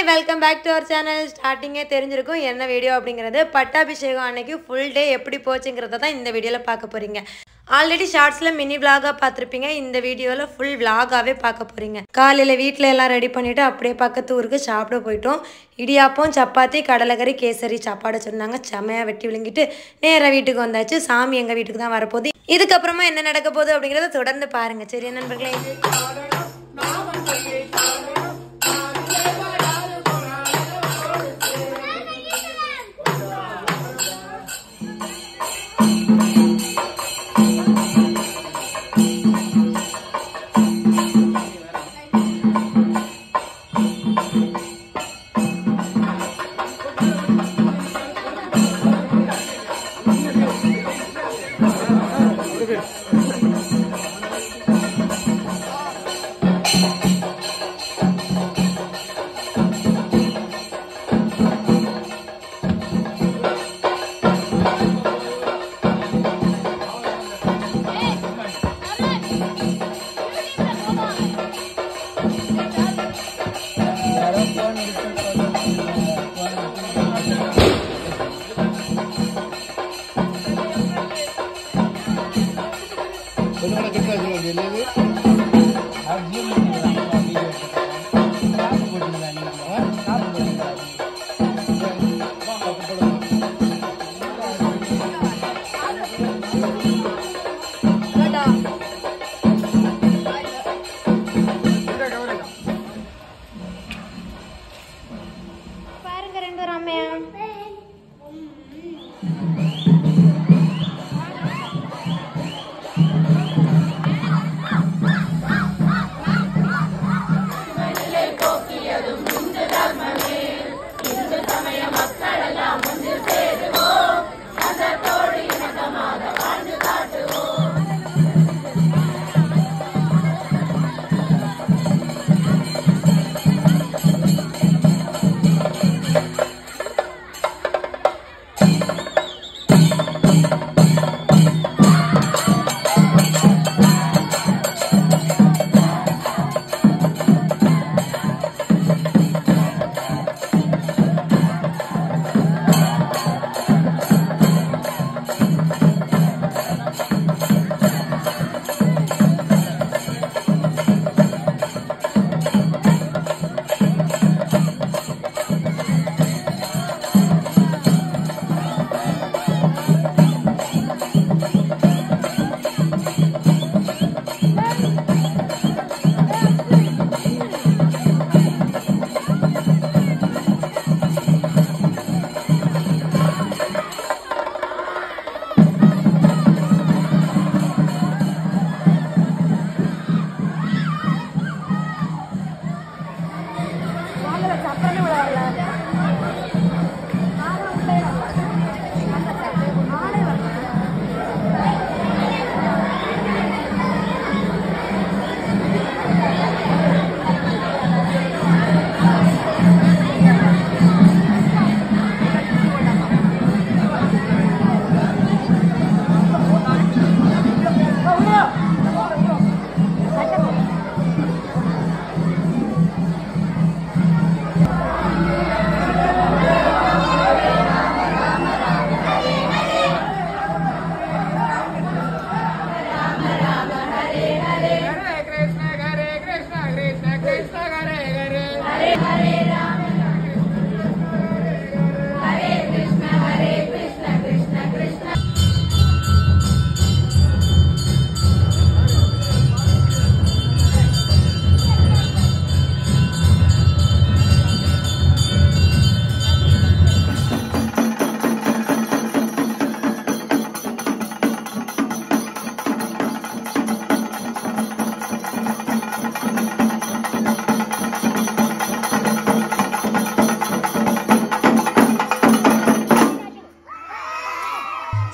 welcome back to our channel. Starting தெரிஞ்சிருக்கும் என்ன video அப்படிங்கிறது பட்டாபிஷேகம் அன்னைக்கு ஃபுல் டே எப்படி போச்சுங்கறத தான் இந்த வீடியோல பார்க்க போறீங்க. ஆல்ரெடி ஷார்ட்ஸ்ல மினி vlog-ஆ பார்த்திருப்பீங்க. இந்த வீடியோல ஃபுல் vlog-ஆவே பார்க்க போறீங்க. காலையில வீட்ல எல்லாம் ரெடி பண்ணிட்டு அப்படியே பக்கத்து ஊருக்கு சாப்பிட போய்ட்டோம். இடியாப்பம், சப்பாத்தி, கடலைக்கறி, கேசரி சாப்பாடு சொன்னாங்க. செமையா வெட்டி விழுங்கிட்டு நேரா வீட்டுக்கு வந்தாச்சு. சாமி எங்க வீட்டுக்கு தான் வரப்போகுது. இதுக்கு அப்புறமா என்ன நடக்க போகுது அப்படிங்கறத தொடர்ந்து பாருங்க. சரி நண்பர்களே.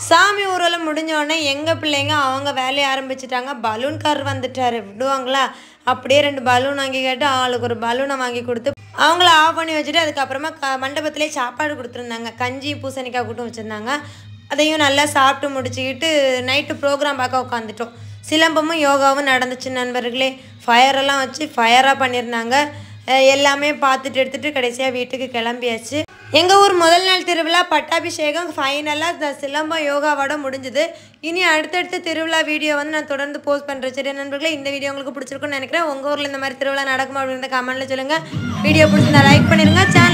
சாமி ஊர்வலம் முடிஞ்சோடனே எங்கள் பிள்ளைங்க அவங்க வேலையை ஆரம்பிச்சிட்டாங்க. பலூன்கார் வந்துட்டார், விடுவாங்களா? அப்படியே 2 பலூன் வாங்கி கேட்டு ஆளுக்கு ஒரு பலூனை வாங்கி கொடுத்து அவங்கள ஆஃப் பண்ணி வச்சுட்டு அதுக்கப்புறமா மண்டபத்திலே சாப்பாடு கொடுத்துருந்தாங்க. கஞ்சி பூசணிக்காய் கூட்டம் வச்சுருந்தாங்க. அதையும் நல்லா சாப்பிட்டு முடிச்சுக்கிட்டு நைட்டு ப்ரோக்ராம் பார்க்க உட்காந்துட்டோம். சிலம்பமும் யோகாவும் நடந்துச்சு நண்பர்களே. ஃபயரெல்லாம் வச்சு ஃபயராக பண்ணியிருந்தாங்க. எல்லாமே பார்த்துட்டு எடுத்துகிட்டு கடைசியாக வீட்டுக்கு கிளம்பியாச்சு. எங்கள் ஊர் முதல் நாள் திருவிழா பட்டாபிஷேகம் ஃபைனலாக இந்த சிலம்பம் யோகாவோட முடிஞ்சுது. இனி அடுத்தடுத்த திருவிழா வீடியோ வந்து நான் தொடர்ந்து போஸ்ட் பண்ணுறேன். சரி நண்பர்களே, இந்த வீடியோ உங்களுக்கு பிடிச்சிருக்குன்னு நினைக்கிறேன். உங்கள் ஊரில் இந்த மாதிரி திருவிழா நடக்குமா அப்படின்றத கமெண்ட்டில் சொல்லுங்கள். வீடியோ பிடிச்சிருந்தா லைக் பண்ணிடுங்க. சேனல்